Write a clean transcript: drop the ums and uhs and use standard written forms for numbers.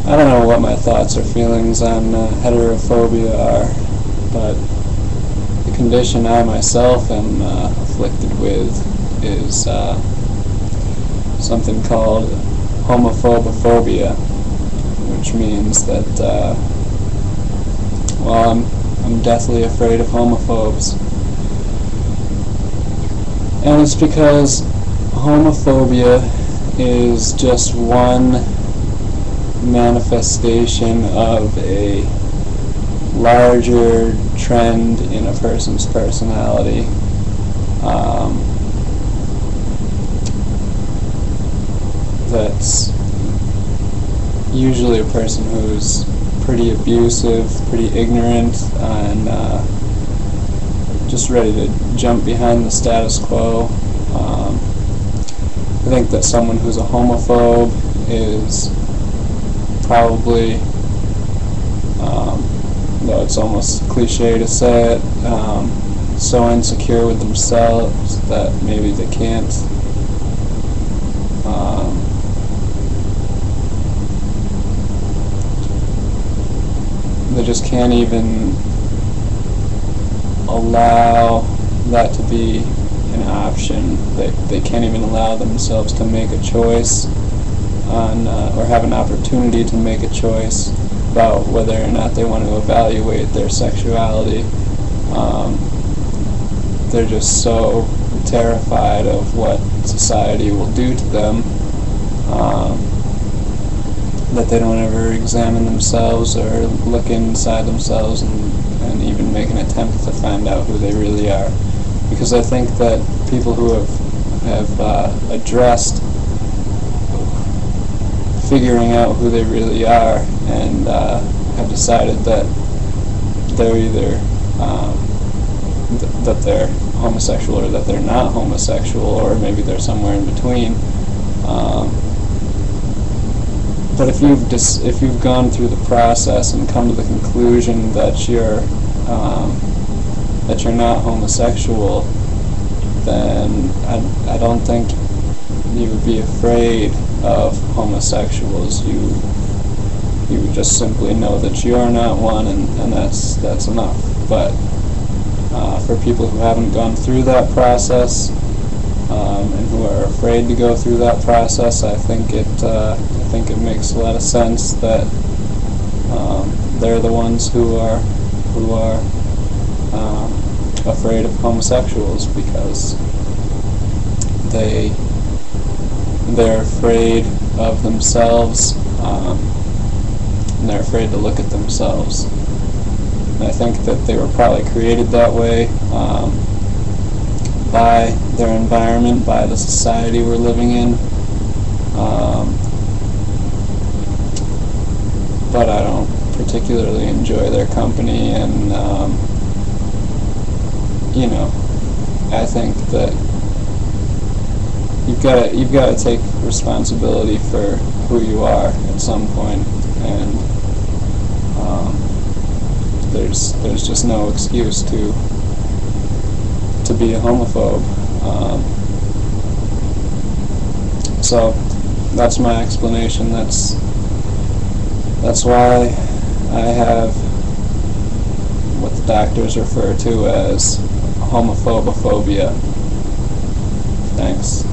I don't know what my thoughts or feelings on heterophobia are, but the condition I myself am afflicted with is something called homophobaphobia, which means that, well, I'm deathly afraid of homophobes. And it's because homophobia is just one manifestation of a larger trend in a person's personality. That's usually a person who's pretty abusive, pretty ignorant, and just ready to jump behind the status quo. I think that someone who's a homophobe is probably, though it's almost cliche to say it, so insecure with themselves that maybe they can't they just can't even allow that to be an option. They can't even allow themselves to make a choice on, or have an opportunity to make a choice about whether or not they want to evaluate their sexuality. They're just so terrified of what society will do to them that they don't ever examine themselves or look inside themselves and even make an attempt to find out who they really are. Because I think that people who have addressed figuring out who they really are and have decided that they're either that they're homosexual or that they're not homosexual, or maybe they're somewhere in between. But if you've gone through the process and come to the conclusion that you're not homosexual, then I don't think you would be afraid of homosexuals. You would just simply know that you're not one, and that's enough. But for people who haven't gone through that process and who are afraid to go through that process, I think it makes a lot of sense that they're the ones who are afraid of homosexuals, because they're afraid of themselves, and they're afraid to look at themselves. And I think that they were probably created that way by their environment, by the society we're living in. But I don't particularly enjoy their company, and you know, I think that you've got to take responsibility for who you are at some point, and there's just no excuse to be a homophobe. So that's my explanation. That's why I have what the doctors refer to as homophobophobia. Thanks.